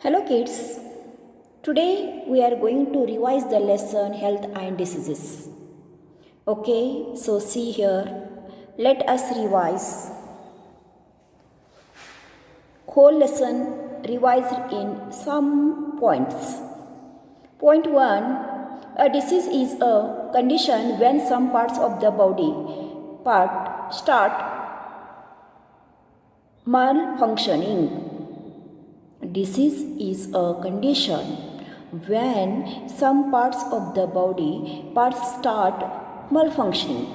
Hello kids. Today we are going to revise the lesson health and diseases. Okay, so see here. Let us revise. Whole lesson revised in some points. Point 1. A disease is a condition when some parts of the body part start malfunctioning. Disease is a condition when some parts of the body parts start malfunctioning.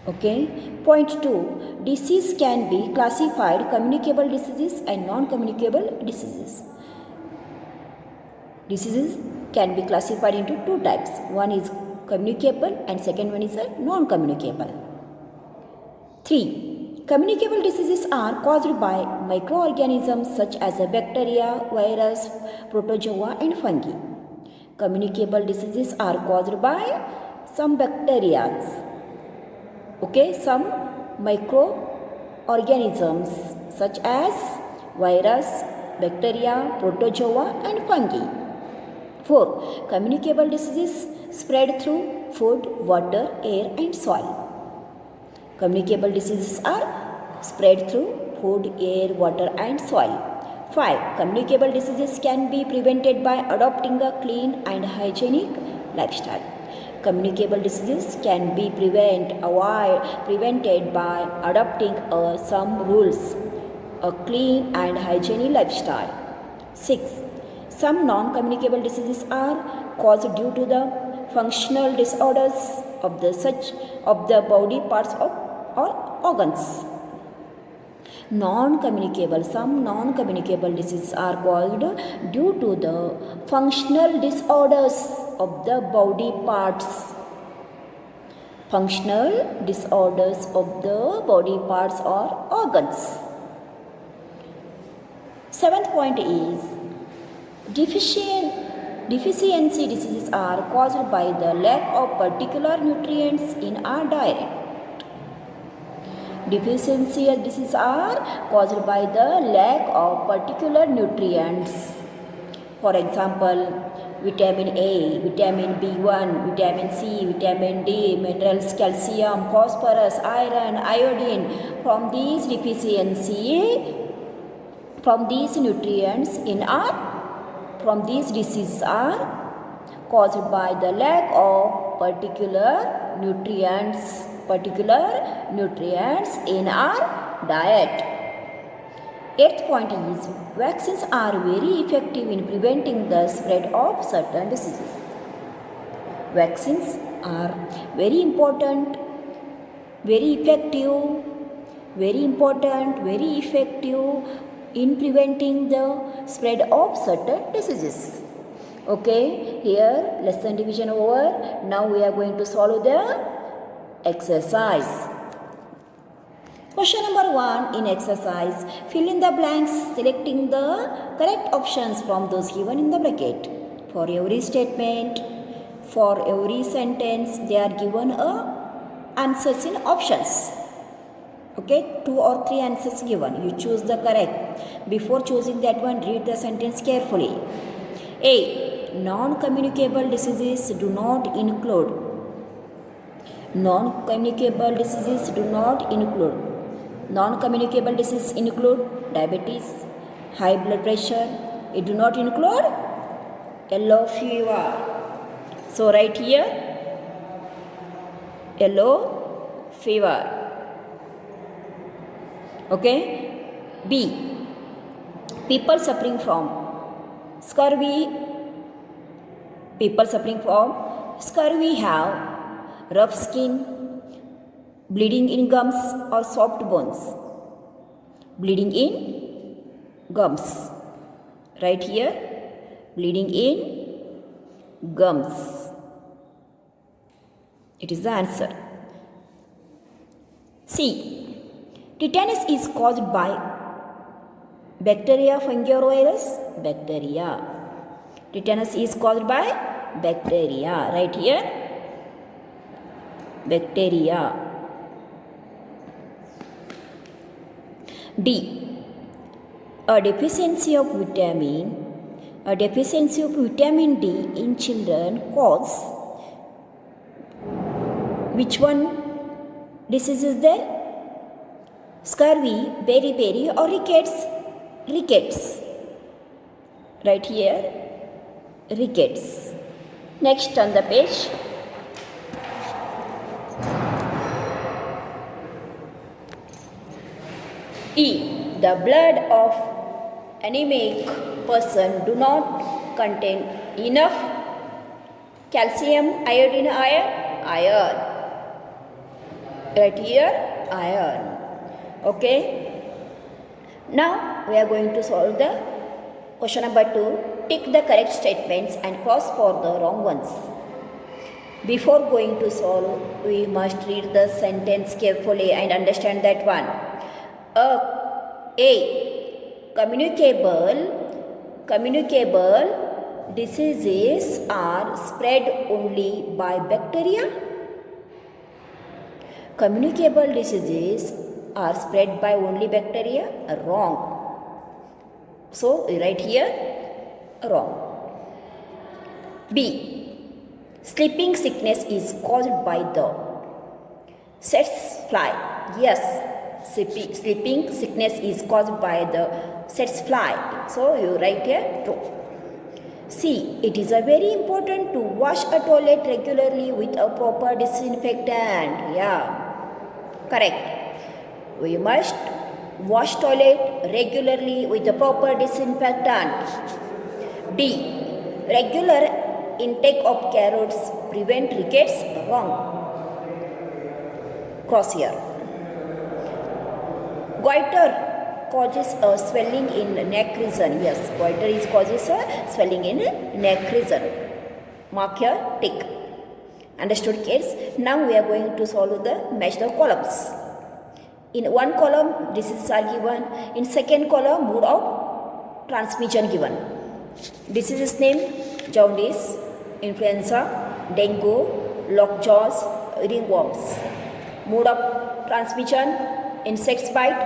Okay. Point 2. Disease can be classified communicable diseases and non-communicable diseases. Diseases can be classified into two types. One is communicable and second one is a non-communicable. 3. Communicable diseases are caused by microorganisms such as bacteria, virus, protozoa and fungi. Communicable diseases are caused by some bacteria, some microorganisms such as virus, bacteria, protozoa and fungi. 4. Communicable diseases spread through food, water, air and soil. Communicable diseases are spread through food, air, water and soil. 5. Communicable diseases can be prevented by adopting a clean and hygienic lifestyle. Communicable diseases can be prevented by adopting some rules, a clean and hygienic lifestyle. 6. Some non-communicable diseases are caused due to the functional disorders of the body parts or organs. Some non-communicable diseases are caused due to the functional disorders of the body parts. Functional disorders of the body parts or organs. 7th point is deficiency diseases are caused by the lack of particular nutrients in our diet. Deficiency diseases are caused by the lack of particular nutrients. For example, vitamin A, vitamin B1, vitamin C, vitamin D, minerals, calcium, phosphorus, iron, iodine. From these diseases are caused by the lack of particular nutrients in our diet. 8th point is vaccines are very effective in preventing the spread of certain diseases. Vaccines are very important, very effective in preventing the spread of certain diseases. Okay, here lesson division over. Now we are going to solve the exercise. Question number 1 in exercise. Fill in the blanks selecting the correct options from those given in the bracket. For every statement, for every sentence, they are given answers in options. Okay, 2 or 3 answers given. You choose the correct. Before choosing that one, read the sentence carefully. A. Non-communicable diseases do not include. Non-communicable diseases include diabetes, high blood pressure. It do not include yellow fever. So write here yellow fever. Okay. B. People suffering from scurvy have rough skin, bleeding in gums or soft bones. Bleeding in gums. Right here, bleeding in gums. It is the answer. C. Tetanus is caused by bacteria, fungi or virus? Bacteria. Tetanus is caused by bacteria. Right here, bacteria. D. A deficiency of vitamin D in children cause which one disease is there? Scurvy, beriberi or rickets? Rickets. Right here, rickets. Next on the page. E. The blood of anemic person do not contain enough calcium, iodine, iron. Right here, iron. Okay. Now we are going to solve the question number 2. Tick the correct statements and cross for the wrong ones. Before going to solve, we must read the sentence carefully and understand that one. A. Communicable diseases are spread only by bacteria. Communicable diseases are spread by only bacteria. Wrong. So right here, wrong. B. Sleeping sickness is caused by the Sets fly. Yes, sleeping sickness is caused by the Sets fly. So you write here true. C. It is a very important to wash a toilet regularly with a proper disinfectant. Yeah, correct. We must wash toilet regularly with the proper disinfectant. D. Regular intake of carrots prevent rickets. Wrong. Cross here. Goiter causes a swelling in neck region. Yes, goiter causes a swelling in neck region. Mark here, tick. Understood, kids? Now we are going to solve the match the columns. In one column, diseases are given. In second column, mode of transmission given. Diseases name: jaundice, influenza, dengue, lockjaws, ringworms. Mode of transmission: insects bite,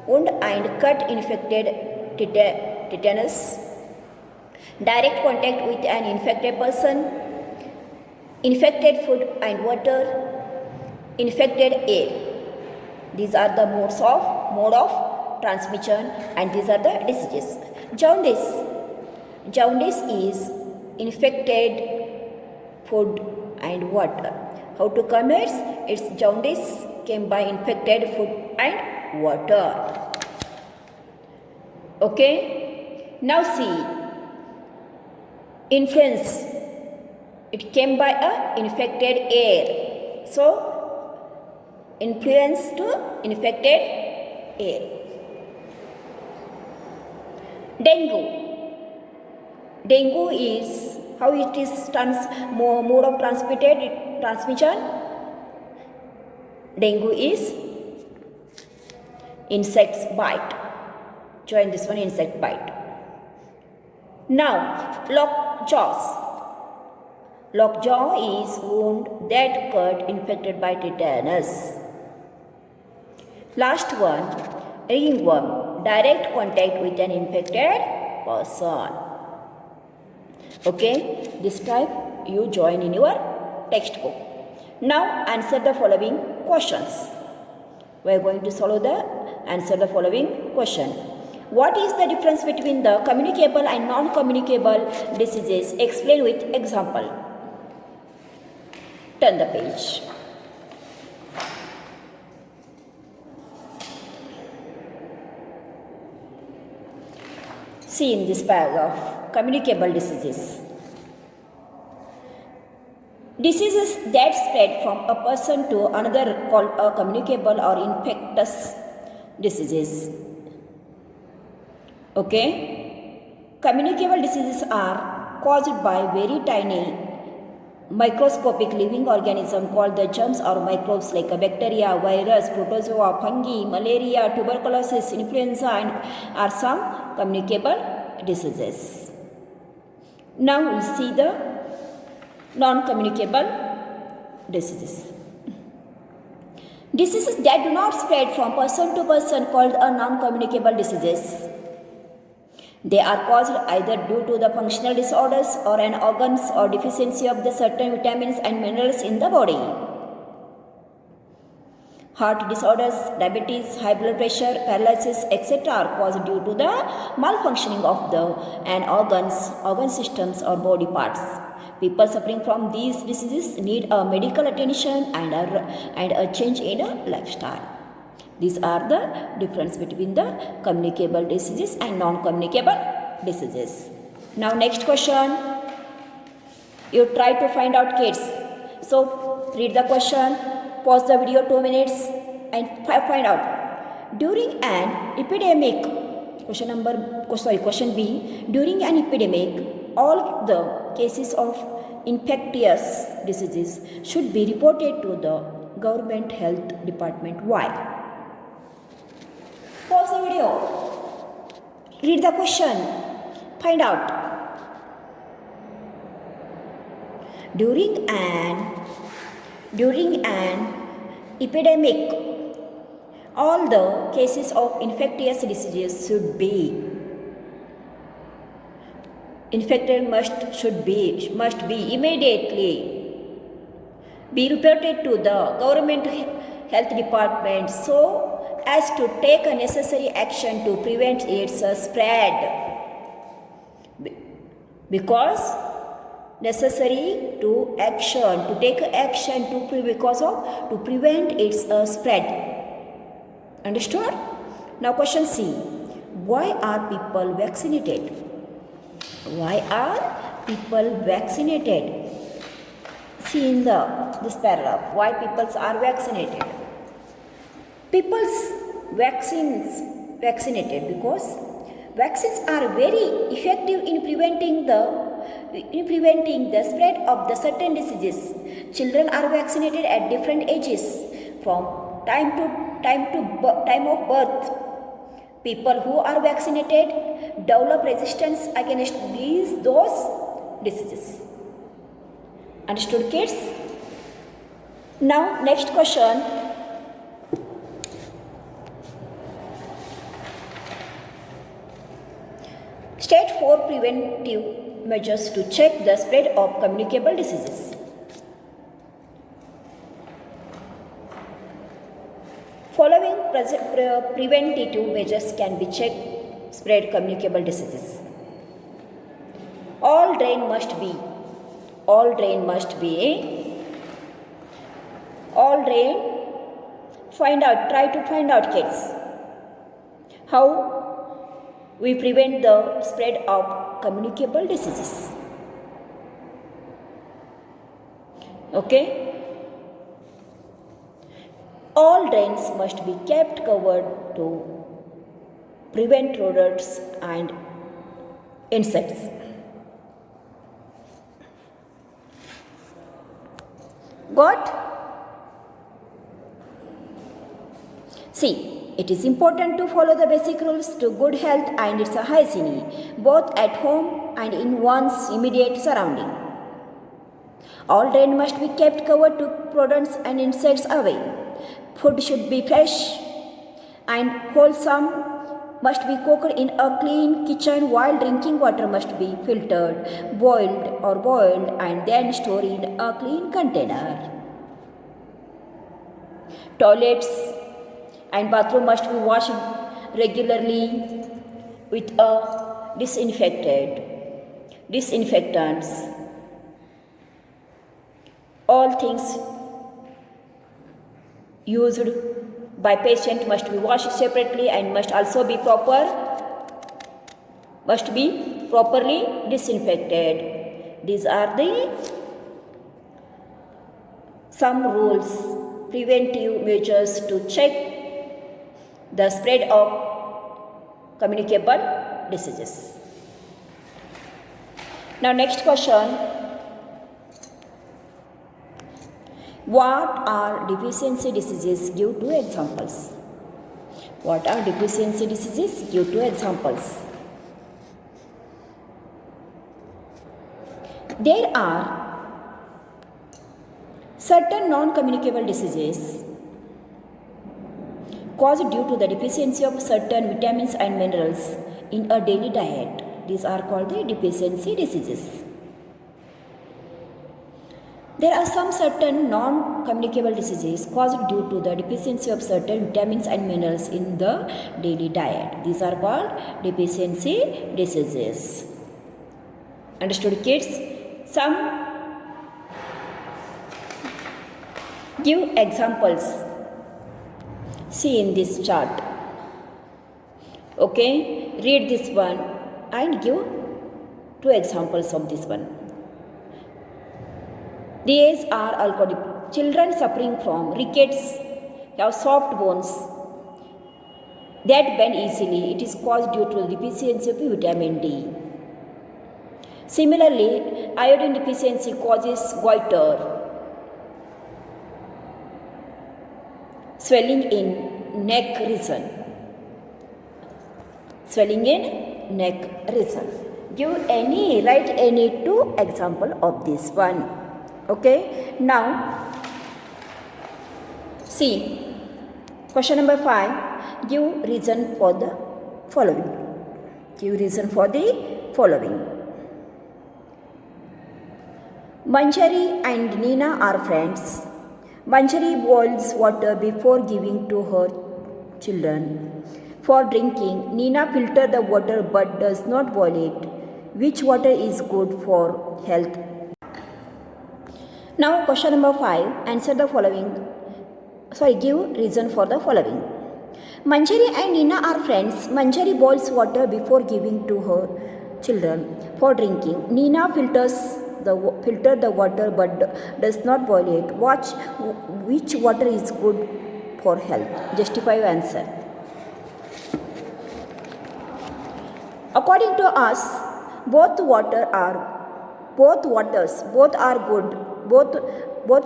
wound and cut infected tetanus, direct contact with an infected person, infected food and water, infected air. These are the mode of transmission, and these are the diseases. Jaundice is infected food and water. How to come it? Its jaundice came by infected food and water. Okay. Now see, influenza. It came by a infected air. So influence to infected air. Dengue is how it is mode of transmission. Dengue is insects bite. Join this one, insect bite. Now lockjaw is wound that cut infected by tetanus. Last one, ringworm, direct contact with an infected person. Okay, this type you join in your textbook. Now answer the following questions. We are going to answer the following question. What is the difference between the communicable and non-communicable diseases? Explain with example. Turn the page. See in this paragraph, communicable diseases. Diseases that spread from a person to another called a communicable or infectious diseases. Okay? Communicable diseases are caused by very tiny microscopic living organism called the germs or microbes like a bacteria, virus, protozoa, fungi, malaria, tuberculosis, influenza, and are some communicable diseases. Now we'll see the non-communicable diseases. Diseases that do not spread from person to person called a non-communicable diseases. They are caused either due to the functional disorders or an organs or deficiency of the certain vitamins and minerals in the body. Heart disorders, diabetes, high blood pressure, paralysis, etc. are caused due to the malfunctioning of the organ systems or body parts. People suffering from these diseases need a medical attention and a change in a lifestyle. These are the difference between the communicable diseases and non-communicable diseases. Now next question. You try to find out, kids. So read the question, pause the video 2 minutes and find out. During an epidemic, question B. During an epidemic, all the cases of infectious diseases should be reported to the government health department. Why? Pause the video. Read the question. Find out. During an epidemic, all the cases of infectious diseases should be immediately be reported to the government health department so as to take a necessary action to prevent its spread. Because necessary to take action to prevent its spread. Understood? Now question C. Why are people vaccinated? Why are people vaccinated? See in this paragraph, why people are vaccinated. People's vaccinated because vaccines are very effective in preventing the spread of the certain diseases. Children are vaccinated at different ages from time of birth. People who are vaccinated develop resistance against those diseases. Understood, kids? Now next question. State 4 preventive measures to check the spread of communicable diseases. Following preventative measures can be checked spread communicable diseases. All drain try to find out, kids, how we prevent the spread of communicable diseases. Okay? All drains must be kept covered to prevent rodents and insects. Got? See. It is important to follow the basic rules to good health and its hygiene, both at home and in one's immediate surrounding. All drains must be kept covered to rodents and insects away. Food should be fresh and wholesome, must be cooked in a clean kitchen, while drinking water must be filtered, boiled and then stored in a clean container. Toilets and bathroom must be washed regularly with disinfectants. All things used by patient must be washed separately and must be properly disinfected. These are some rules, preventive measures to check the spread of communicable diseases. Now next question. What are deficiency diseases? Give two examples. What are deficiency diseases? Give two examples. There are certain non-communicable diseases caused due to the deficiency of certain vitamins and minerals in a daily diet. These are called the deficiency diseases. There are some certain non-communicable diseases caused due to the deficiency of certain vitamins and minerals in the daily diet. These are called deficiency diseases. Understood, kids? Some give examples. See in this chart. Okay, read this one and give 2 examples of this one. These are alcoholic. Children suffering from rickets have soft bones that bend easily. It is caused due to the deficiency of vitamin D. Similarly, iodine deficiency causes goiter, swelling in neck region. Swelling in neck region. Write any 2 example of this one. Okay, now see question number 5. Give reason for the following. Give reason for the following. Manjari and Nina are friends. Manjari boils water before giving to her children for drinking. Nina filters the water but does not boil it. Which water is good for health? Now question number 5. Answer the following. Give reason for the following. Manjari and Nina are friends. Manjari boils water before giving to her children for drinking. Nina filters the water but does not boil it. Watch which water is good for health. Justify your answer. According to us, both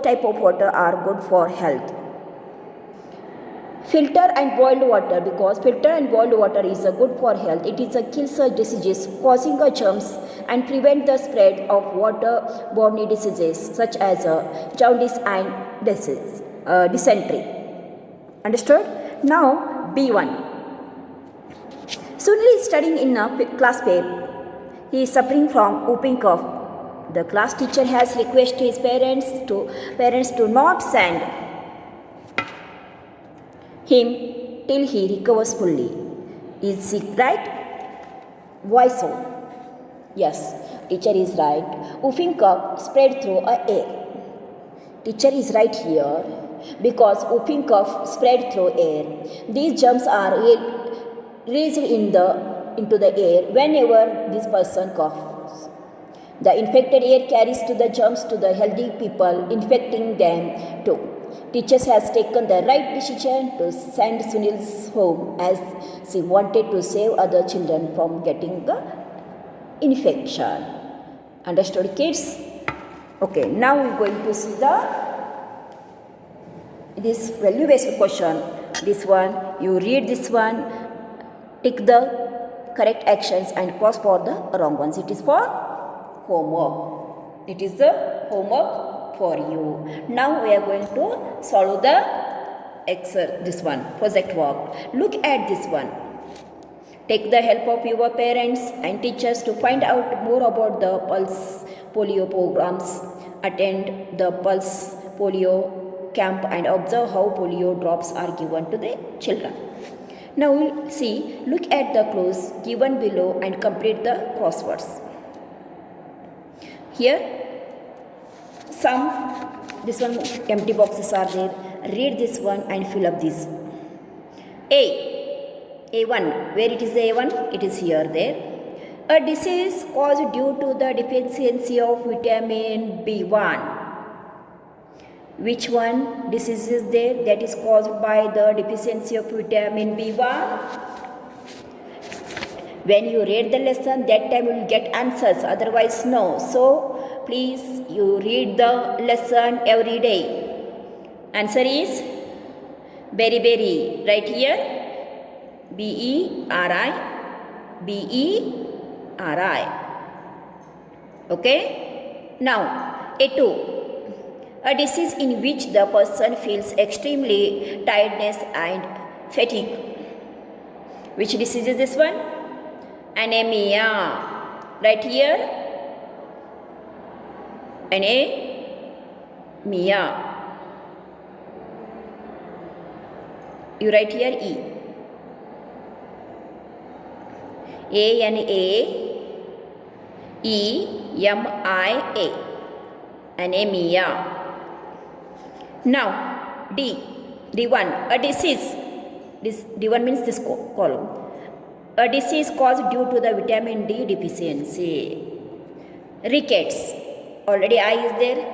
type of water are good for health. Filter and boiled water, because filter and boiled water is good for health. It is a kills diseases causing germs and prevent the spread of waterborne diseases such as jaundice and dysentery. Understood? Now B1. Sunil is studying in class 5. He is suffering from whooping cough. The class teacher has requested his parents to not send him till he recovers fully. Is he right? Why so? Yes, teacher is right. Whooping cough spread through air. Teacher is right here because whooping cough spread through air. These germs are released into the air whenever this person coughs. The infected air carries the germs to the healthy people, infecting them too. Teachers has taken the right decision to send Sunil home as she wanted to save other children from getting the infection. Understood, kids? Okay, now we are going to see this value-based question. This one, you read this one, tick the correct actions and cross for the wrong ones. It is for homework. It is the homework for you. Now we are going to solve the this one, project work. Look at this one. Take the help of your parents and teachers to find out more about the Pulse Polio programs. Attend the Pulse Polio camp and observe how polio drops are given to the children. Now we'll see, look at the clues given below and complete the crosswords. Here, this one empty boxes are there. Read this one and fill up this. A1, where it is A1? It is here, there. A disease caused due to the deficiency of vitamin B1. Which one disease is there that is caused by the deficiency of vitamin B1? When you read the lesson, that time you will get answers, otherwise no. So, please you read the lesson every day. Answer is berry, right here. B-E-R-I. Okay. Now, A2. A disease in which the person feels extremely tiredness and fatigue. Which disease is this one? Anemia. Right here. Anemia. You write here E. A-N-A-E-M-I-A. Anemia. Now, D1, a disease. D1 means this column. A disease caused due to the vitamin D deficiency. Rickets. Already I is there.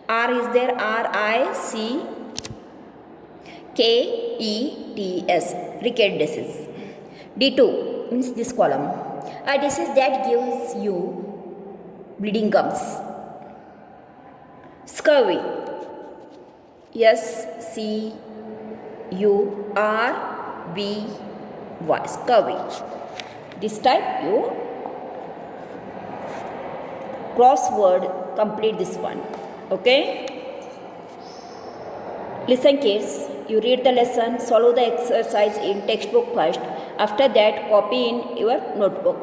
R is there. R-I-C-K-E-T-S. Ricket disease. D2 means this column. A disease that gives you bleeding gums. Scurvy. S-C-U-R-V-Y. Scurvy. This type you crossword complete this one. Okay? Listen kids, you read the lesson, solve the exercise in textbook first. After that, copy in your notebook.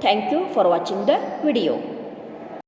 Thank you for watching the video.